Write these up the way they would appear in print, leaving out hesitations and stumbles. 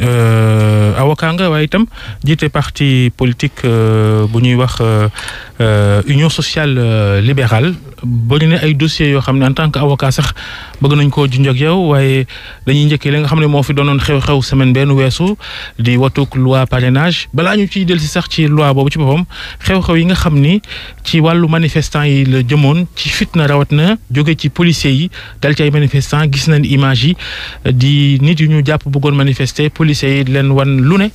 avocat nga waaye itam jiite parti politique bu ñuy wax Union sociale libérale bari na ay dossiers yoo xam ne en tant que avocat sax bëgg nañ koo junj ak yow waaye dañuy njëkkee li nga xam ne moo fi doonoon xew-xew semaine benn weesu di watuk loi parrainage balaa ñu ciy dellu si sax ci loi boobu ci boppam xew-xew yi nga xam ni ci wàllu manifestant yi la jëmoon ci fitna rawat na jóge ci policiers yi dal ci ay manifestant gis nañ image yi di nit yu ñu jàpp bëggoon manifester policiers yi leen wan lu ne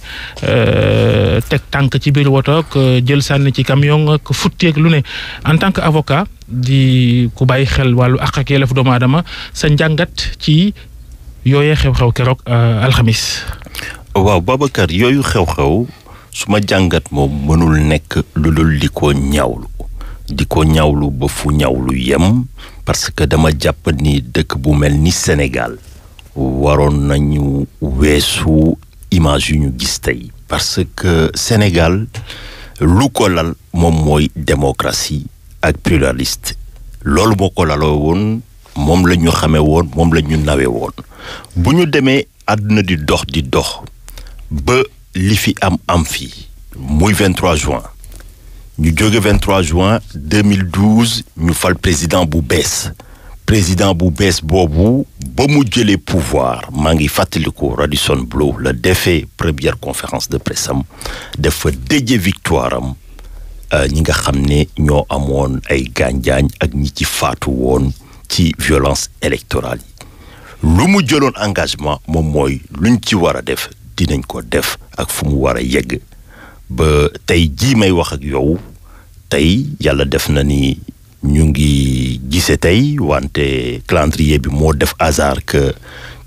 teg tànk ci biir wotoog jël sànni ci camion ak futteeg lu ne en tant que avocat di ku bàyyi xel wàllu àq ak yelleef doomu aadama sa njàngat ci yooyee xew-xew keroog alxamis. waaw Babacar yooyu xew-xew su ma jàngat moom mënul nekk lu dul di ko ñaawlu ba fu ñaawlu yem parce que dama jàpp ni dëkk bu mel ni Sénégal waroon nañu weesu image yu ñu gis tey parce que Sénégal lu ko lal moom mooy démocratie ak pluraliste loolu moo ko laloo woon moom la ñu xamee woon moom la ñu nawee woon bu ñu demee àdduna di dox ba li fi am fii muy 23 juin ñu jóge 23 juin 2012 ñu fal président bu bees boobu ba mu jëlee pouvoir maa ngi fàttaliku Radisson Blu la defee première conférence de presse am dafa déjee victoire am ñi nga xam ne ñoo amoon ay gaañ-gaañ ak ñi ci faatu woon ci violence électorale yi lu mu jëloon engagement moom mooy luñ ci war a def dinañ ko def ak fu mu war a yegg ba tey jii may wax ak yow tey yàlla def na ni ñu ngi gise tey wante calendrier bi moo def hasard que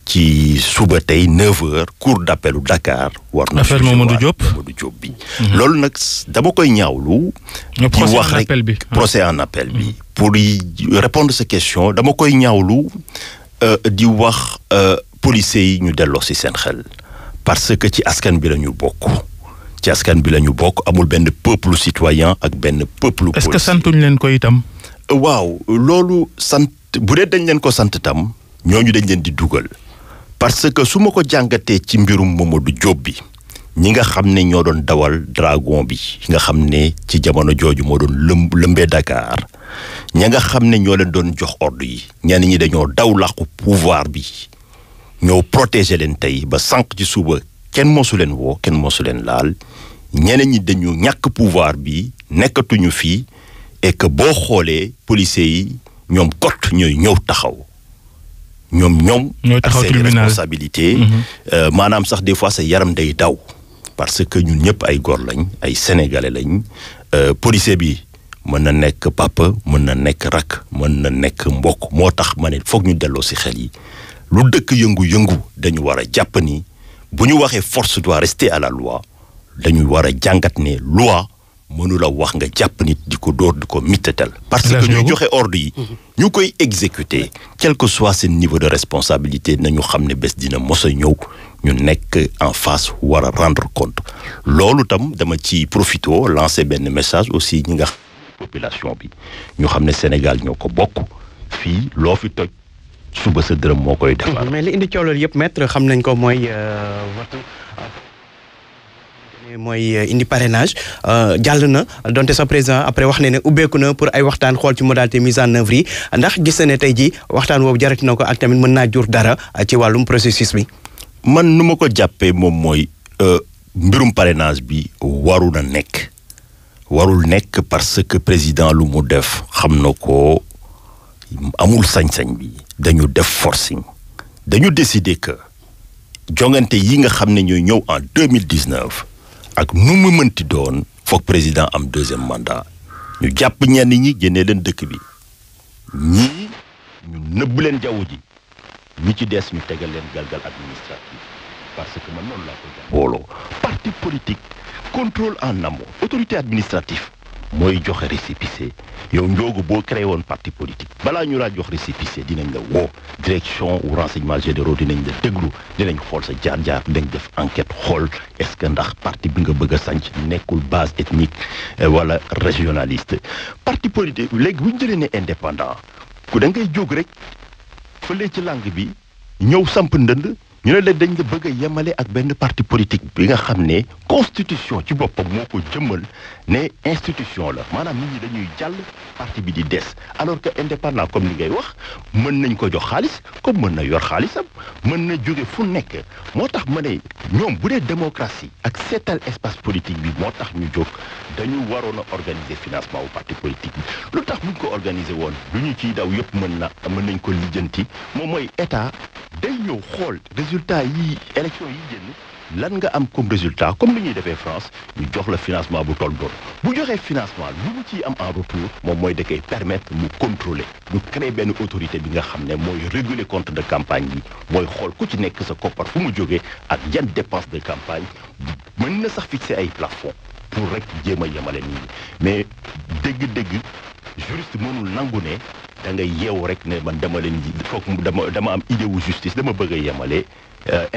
ci suba tey 9h cour d'appelu Dakar war na affaire Mamadou Diop bi loolu nag dama koy ñaawlu di wax rek procès en appel bi pour répondre à cette question dama koy ñaawlu di wax policiers yi ñu delloo ci seen xel parce que ci askan bi la ñu bokk amul benn peuple citoyen ak benn peuple policier. Est-ce que santuñ leen ko itam waaw loolu sant bu dee dañ leen ko sant tam ñooñu dañ leen di dugal parce que su ma ko jàngatee ci mbirum Mamadou Diop bi ñi nga xam ne ñoo doon dawal dragon bi nga xam ne ci jamono jooju moo doon lëmbee Dakar ña nga xam ne ñoo leen doon jox ordre yi ñenn ñi dañoo daw làqu pouvoir bi ñoo protéger leen tey ba sànq ci suba kenn mosu leen woo kenn mosu leen laal ñeneen ñi dañu ñàkk pouvoir bi nekkatuñu fii et que boo xoolee policiers yi ñoom kot ñooy ñëw taxaw ñoom ak seen responsabilité maanaam sax des fois sa yaram day daw parce que ñun ñëpp ay góor lañ ay sénégalais lañ policier bi mën na nekk papa mën na nekk rak mën na nekk mbokk moo tax ma ne foog ñu delloo ci xel yi lu dëkk yëngu-yëngu dañu war a jàpp ni bu ñu waxee force doit rester à la loi dañu war a jàngat ne loi mënula wax nga jàpp nit di ko dóor di ko mittatal parce que ñu joxe ordre yi ñu koy exécuter quel que soit seen niveau de responsabilité nañu xam ne bés dina mos a ñëw ñu nekk en face war a rendre compte loolu tam dama ci profito lancer benn message aussi ñi nga population bi ñu xam ne Sénégal ñoo ko bokk fii loo fi toj suba sa dërëm moo koy defar. mais li indi coow loolu yëpp maître xam nañ ko mooy indi parrainage jàll na donte sa président après wax ne ubbeeku na pour ay waxtaan xool ci modalité mise en œuvre yi ndax gis na ne tey jii waxtaan boobu jarati na ko ak tamit mën naa jur dara ci wàllum processus bi. man nu ma ko jàppee moom mooy mbirum parrainage bi warul nekk parce que président lu mu def xam na ko amul sañ-sañ bi dañu def forcing dañu décider que jongante yi nga xam ne ñooy ñëw en 2019 ak nu mu mënti doon foog président am deuxième mandat ñu jàpp ñenn ñi génnee leen dëkk bi ñii ñu nëbb leen jaww ji ñi ci des ñu tegal leen galgal administratif parce que man noonu laa ko jàpp booloo parti politique contrôle en amont autorité administrative mooy joxe récépissé yow njoogu boo créé woon parti politique balaa ñu laa jox récépissé dinañ la woo direction ou renseignements généraux dinañ la déglu dinañ xool sa jaar-jaar dinañ def enquête xool est-ce que ndax parti bi nga bëgg a sanc nekkul base ethnique wala régionaliste parti politique léegi bu ñu jëlee ne indépendant ku da ngay jóg rek fële ci langue bi ñëw samp ndënd ñu ne la dañ la bëgg a yemale ak benn parti politique bi nga xam ne constitution ci boppam moo ko jëmmal ne institution la maanaam nit ñi dañuy jàll parti bi di des alors que indépendant comme li ngay wax mën nañ ko jox xaalis comme mën na yor xaalisam mën na jóge fu nekk moo tax ma ne ñoom bu dee démocratie ak seetal espace politique bi moo tax ñu jóg dañu waroon a organiser financement wu parti politique bi lu tax buñ ko organiser woon lu ñu ciy daw yëpp mën nañ ko lijjanti moom mooy état day ñëw xool résultat yi élection yi génn lan nga am comme résultat comme li ñuy defee France ñu jox la financement bu toll doon bu joxee financement lu mu ciy am en retour moom mooy da koy permettre mu contrôler ñu créer benn autorité bi nga xam ne mooy réguler compte de campagne yi mooy xool ku ci nekk sa koppar fu mu jógee ak yan dépense de campagne mën na sax fixer ay plafond pour rek jéem a yemale nit ñi mais dégg-dégg juriste mënul nangu ne da ngay yeewu rek ne man dama leen foog dama am idée wu justice dama bëgg a yemale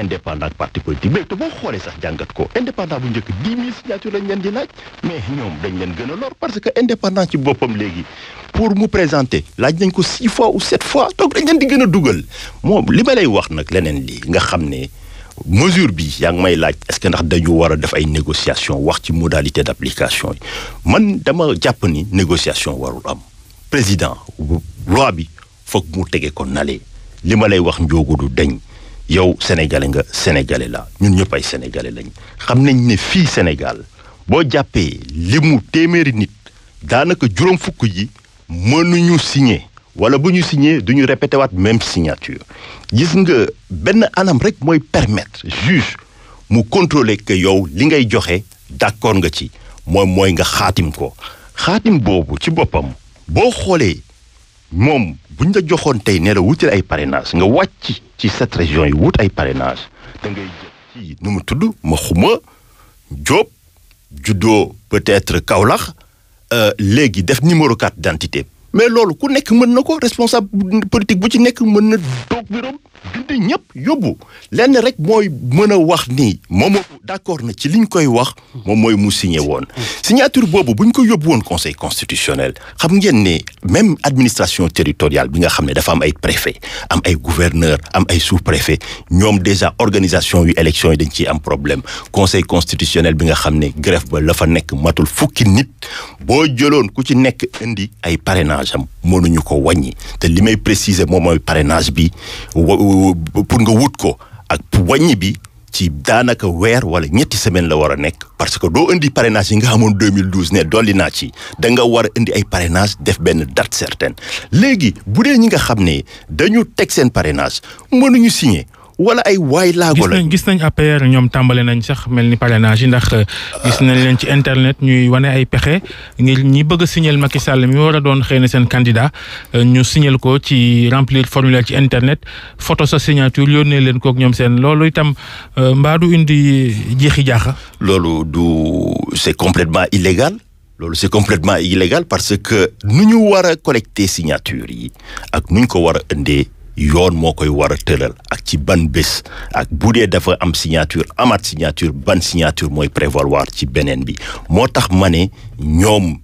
indépendant ak parti politique mais te boo xoolee sax jàngat ko indépendant bu njëkk 10 000 signatures lañ leen di laaj mais ñoom dañ leen gën a lor parce que indépendant ci boppam léegi pour mu présenter laaj nañ ko 6 fois ou 7 fois donc dañ leen di gën a dugal moom li ma lay wax nag leneen li nga xam ne mesure bi yaa ngi may laaj est-ce que ndax dañu war a def ay négociation wax ci modalité d'application yi man dama jàpp ni négociation warul am président loi bi foog mu tege ko nale li ma lay wax njoogu du dañ yow sénégalais nga sénégalais la ñun ñëpp ay sénégalais lañ xam nañ ne fii Sénégal boo jàppee li mu téeméeri nit daanaka juróom fukk yi mënuñu signer wala bu ñu signer duñu répété waat même signature gis nga benn anam rek mooy permettre juge mu contrôler que yow li ngay joxe d'accord nga ci mooy nga xaatim ko xaatim boobu ci boppam boo xoolee moom buñ la joxoon tey ne la wutal ay parrainage nga wàcc ci 7 régions yi wut ay parrainage da ngay jël ci nu mu tudd ma xuma Diop juddoo peut-être Kaolack léegi def numéro 4 d'identité mais loolu ku nekk mën na ko responsable politique bu ci nekk mën na toog bureau bind ñëpp yóbbu lenn rek mooy mën a wax ni moom d'accord na ci liñ koy wax moom mooy mu signé woon signature boobu buñ ko yóbbu woon conseil constitutionnel xam ngeen ne même administration territoriale bi nga xam ne dafa am ay préfet am ay gouverneur am ay sous-préfet ñoom déjà organisation yu élection yi dañ ciy am problème conseil constitutionnel bi nga xam ne greffe ba la fa nekk matul fukki nit boo jëloon ku ci nekk indi ay parrainage am mënuñu ko wàññi te li may préciser moom mooy parrainage bi pour nga wut ko ak wàññi bi ci daanaka weer wala ñetti semaine la war a nekk parce que doo indi parrainage yi nga xamoon 2012 ne dolli naa ci da nga war a indi ay parrainage def benn date certaine léegi bu dee ñi nga xam ne dañu teg seen parrainage mënuñu signer wala ay waay laago la gis nañ APR ñoom tàmbale nañ sax mel ni parrainage yi ndax gis nañ leen ci internet ñuy wane ay pexe ngir ñi bëgg a signal Macky Sall mi war a doon xëy na seen candidat ñu signal ko ci remplir formulaire ci internet photo sa signature yónnee leen kook ñoom seen loolu itam mbaa du indi jeexi jaaxa. loolu c'est complètement illégal. loolu c'est complètement illégal parce que nu ñu war a collecter signature yi ak nu ñu ko war a indee. yoon moo koy war a tëral ak ci ban bés ak bu dee dafa am signature amaat signature ban signature mooy prévaloir ci beneen bi moo tax ma ne ñoom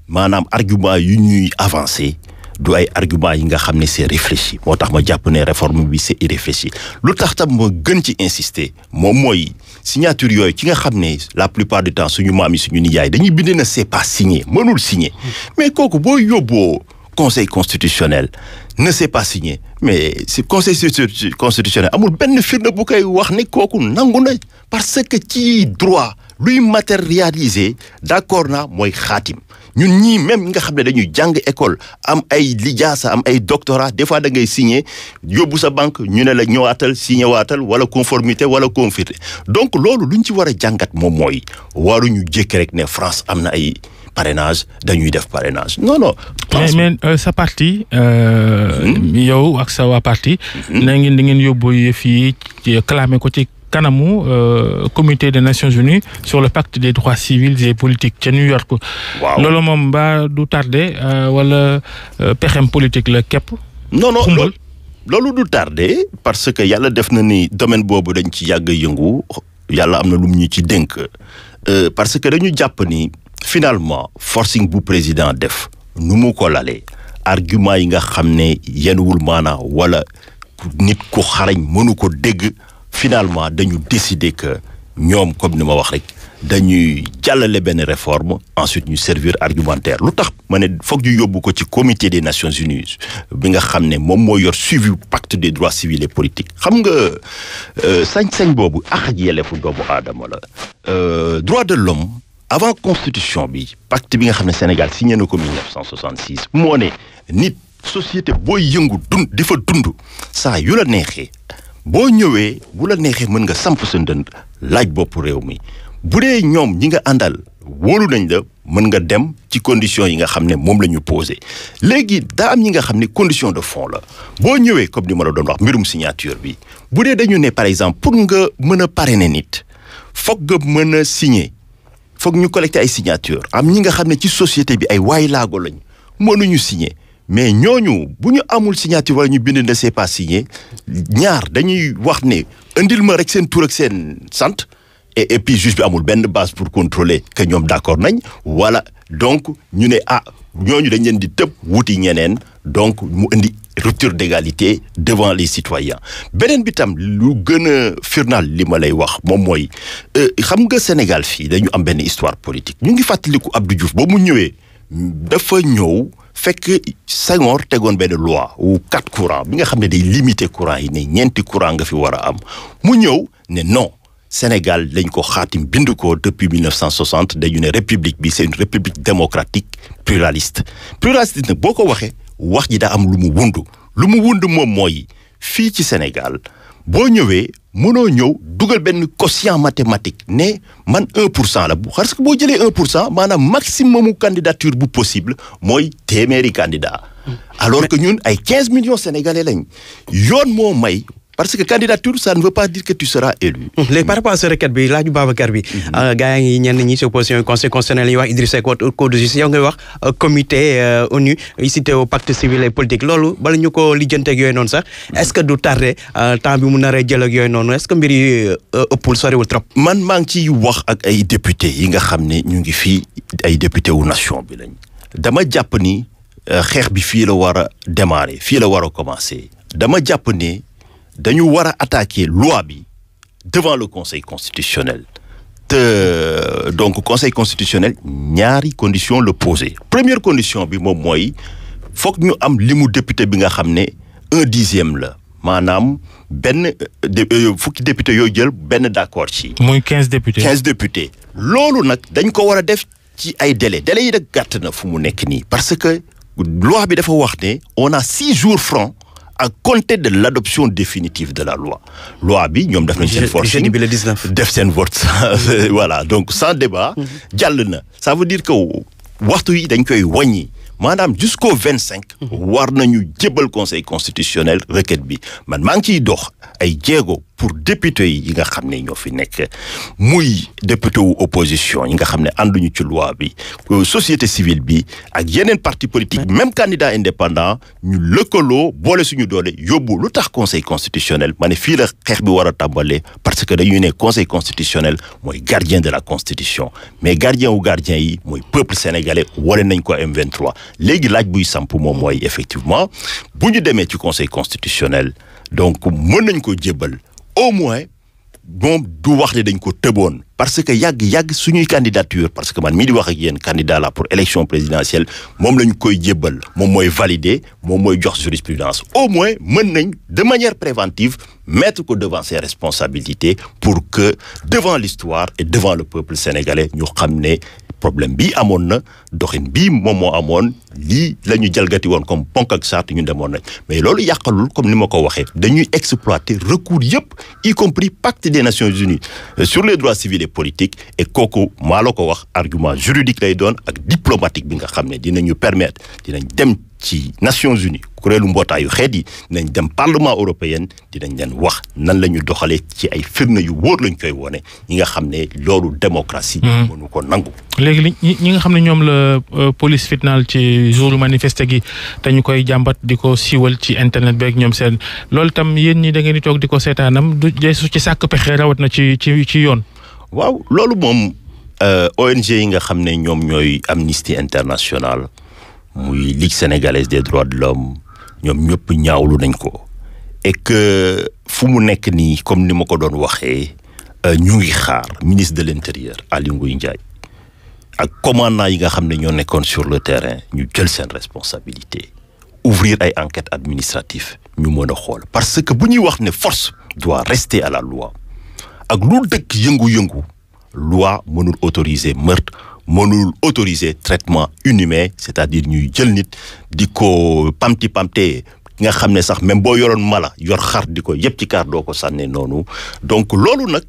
maanaam argument yu ñuy avancer du ay argument yi nga xam ne c'est réfléchi moo tax ma jàpp ne réforme bi c'est irréfléchi lu tax tam ma gën ci insister moom mooy signature yooyu ci nga xam ne la plupart du temps suñu maam yi suñu nijaay dañuy bind na c'est pas signé mënul signé mais kooku boo yóbboo conseil constitutionnel ne s'est pas signé mais si conseil constitutionnel amul benn firnde bu koy wax ne kooku nangu na parce que ci droit luy matérialiser d'accord na mooy xaatim ñun ñii même nga xam ne dañuy jàng école am ay lijaasa am ay doctorat des fois da ngay signé yóbbu sa banque ñu ne la ñëwaatal signé waatal wala conformité wala confirmé donc loolu luñ ci war a jàngat moom mooy waruñu jékki rek ne France am na ay parrainage dañuy def parrainage non. mais sa parti yow ak sa waa parti. na ngeen di ngeen yóbbu fii clamé ko ci kanamu comité des Nations Unies sur le pacte des droits civils et politiques ca New York. waaw loolu moom ba du tardé wala pexem politique la képp. non loolu du tardé parce que yàlla def na ni domaine boobu dañ ci yàgg yëngu yàlla am na lu mu ñu ci dénk parce que dañu jàpp ni. finalement forcing bu président def nu mu ko lalee argument yi nga xam ne yenuwul maanaa wala nit ku xarañ mënu ko dégg finalement dañu décider que ñoom comme ni ma wax rek dañuy jàllale benn réforme ensuite ñu servir argumentaire lu tax ma ne foog ñu yóbbu ko ci comité des Nations Unies bi nga xam ne moom moo yor suivi pacte des droits civils et politiques xam nga sañ-sañ boobu ak yelleefu doomu aadama la droit de l'homme avant constitution bi pacte bi nga xam ne Sénégal signé na ko 1966 moo ne nit société booy yëngu dund di fa dund saa yu la neexee boo ñëwee bu la neexee mën nga samp sa ndënd laaj bopp réew mi bu dee ñoom ñi nga àndal wóolu nañ la mën nga dem ci conditions yi nga xam ne moom la ñu posé léegi daa am ñi nga xam ne condition de fond la boo ñëwee comme ni ma la doon wax mbirum signature bi bu dee dañu ne par exemple pour nga mën a parrainer nit foog nga mën a signer foog ñu collecter ay signature am ñi nga xam ne ci société bi ay waay laago lañ mënuñu signer mais ñooñu bu ñu amul signature wala ñu bind ne c'est pas signé ñaar dañuy wax ne indil ma rek seen tur ak seen sant et puis juge bi amul benn base pour contrôler que ñoom d'accord nañ wala donc ñu ne ñooñu dañ leen di tëb wuti ñeneen donc mu indi rupture d'égalité devant les citoyens beneen bi tam lu gën a firnaal li ma lay wax moom mooy xam nga Sénégal fii dañu am benn histoire politique ñu ngi fàttaliku Abdou Diouf ba mu ñëwee dafa ñëw fekk Senghor tegoon benn loi ou 4 courants bi nga xam ne day limiter courant yi ne ñeenti courant nga fi war a am mu ñëw ne non Sénégal dañ ko xaatim bind ko depuis 1960 dañu ne république bi c'est une république démocratique pluraliste pluraliste nag boo ko waxee wax ji daa am lu mu wund moom mooy fii ci Sénégal boo ñëwee mënoo ñëw dugal benn quotient mathématique ne man 1% la parce que boo jëlee 1% maanaam maximum candidature bu possible mooy téeméeri candidat alors que ñun ay 15 millions sénégalais lañ yoon moo may parce que candidature ça ne veut pas dire que tu seras élu. léegi par rapport à sa requête bi laaju Babacar bi. gars yi ñenn ñi si opposition conseil constitutionnel yi wax Idrissa Seck code de justice yow ngay wax comité ONU yi cité au pacte civil et politique loolu bala ñu ko lijjanteeg yooyu noonu sax est-ce que du tardé temps bi mu naree jël ak yooyu noonu est-ce que mbir yi ëppul soriwul trop. man maa ngi ciy wax ak ay député yi nga xam ne ñu ngi fii ay député wu nation bi lañ dama jàpp ni xeex bi fii la war a démarrer fii la war a commencer dama jàpp ne. dañu war a attaquer loi bi devant le conseil constitutionnel donc conseil constitutionnel ñaari condition la posé première condition bi moom mooy foog ñu am limu député bi nga xam ne 1/10 la maanaam benn fukki député yooyu jël benn d'accord ci. muy 15 députés. 15 députés loolu nag dañ ko war a def ci ay délais yi nag gàtt na fu mu nekk nii parce que loi bi dafa wax ne on a 6 jours francs à compter de l'adoption définitive de la loi bi ñoom def nañ seen forcing def seen vote voilà donc sans débat jàll na ça veut dire que waxtu yi dañ koy wàññi maanaam jusqu'au 25 war nañu jébbal conseil constitutionnel requête bi man maa ngi ciy dox ay jéego pour député yi nga xam ne ñoo fi nekk muy député wu opposition yi nga xam ne ànduñu ci loi bi société civile bi ak yeneen parti politique même candidat indépendant ñu lëkkaloo boole suñu doole yóbbu lu tax conseil constitutionnel ma ne fii la xeex bi war a tàmbalee parce que dañuy ne conseil constitutionnel mooy gardien de la constitution mais gardien yi mooy peuple sénégalais wane nañ ko M23 léegi laaj buy samp moom mooy effectivement bu ñu demee ci conseil constitutionnel donc mën nañ ko jébbal au moins moom du wax ne dañ ko tëboon parce que yàgg suñuy candidature parce que man mii di wax ak yéen candidat la pour élection présidentielle moom lañ koy jébbal moom mooy valider moom mooy jox jurisprudence au moins mën nañ de manière préventive mettre ko devant ses responsabilités pour que devant l'histoire et devant le peuple sénégalais ñu xam ne problème bii amoon na doxin bii moom moo amoon lii la ñu jalgati woon comme ponk ak charte ñu demoon nañ mais loolu yàqalul comme ni ma ko waxee dañuy exploiter recours yëpp y compris pacte des Nations Unies sur les droits civils et politiques et kooku maa la ko wax argument juridique lay doon ak diplomatique bi nga xam ne dinañu permettre dinañ dem ci Nations Unies kuréelu mbootaayu xeet yi dinañ dem Parlement européen dinañ leen wax nan la ñu doxalee ci ay firnde yu wóor lañ koy wone ñi nga xam ne loolu démocratie mënu ko nangu. léegi ñi nga xam ne ñoom la police fitnaal ci jour manifester gi te ñu koy jàmbat di ko siiwal ci internet beeg ñoom seen loolu tam yéen ñi da ngeen di toog di ko seetaanam du jeesu ci sàkk pexe rawat na ci yoon. waaw loolu moom ONG yi nga xam ne ñoom ñooy Amnesty International muy Ligue sénégalaise des droits de l'homme ñoom ñëpp ñaawlu nañ ko et que fu mu nekk nii comme ni ma ko doon waxee ñu ngi xaar ministre de l'intérieur Aly Ngouille Ndiaye ak commandant yi nga xam ne ñoo nekkoon sur le terrain ñu jël seen responsabilité ouvrir ay enquêtes administratives ñu mën a xool parce que bu ñuy wax ne force doit rester à la loi ak lu dëkk yëngu-yëngu loi mënul autoriser meurtre mënul autoriser traitement inhumain c'est-à-dire ñuy jël nit di ko pamti nga xam ne sax même boo yoroon mala yor xar di ko yëpp ci kaar doo ko sànnee noonu donc loolu nag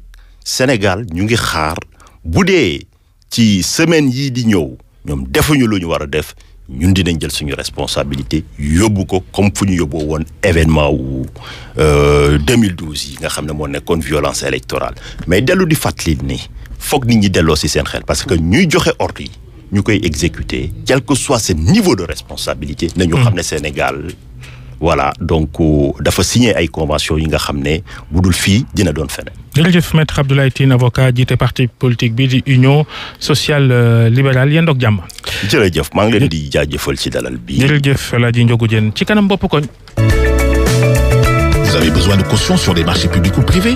Sénégal ñu ngi xaar bu dee ci semaine yii di ñëw ñoom defuñu lu ñu war a def ñun dinañ jël suñu responsabilité yóbbu ko comme fu ñu yóbboo woon événement wu 2012 yi nga xam ne moo nekkoon violence électorale mais dellu di fàttali ni foog nit ñi delloo ci seen xel parce que ñuy joxe ordre yi ñu koy exécuter quel que soit ce niveau de responsabilité nañu xam ne Sénégal voilà donc dafa signé ay convention yi nga xam ne bu dul fii dina doon feneen. jërëjëf maître Abdoulaye Tine avocat jiite parti politique bi di Union sociale libérale yéen doog jàmm. jërëjëf maa ngi leen di jaajëfal ci dalal bi. jërëjëf El Hadji Ndiogou Diène ci kanam bopp koñ. Vous avez besoin de caution sur des marchés publics ou privés?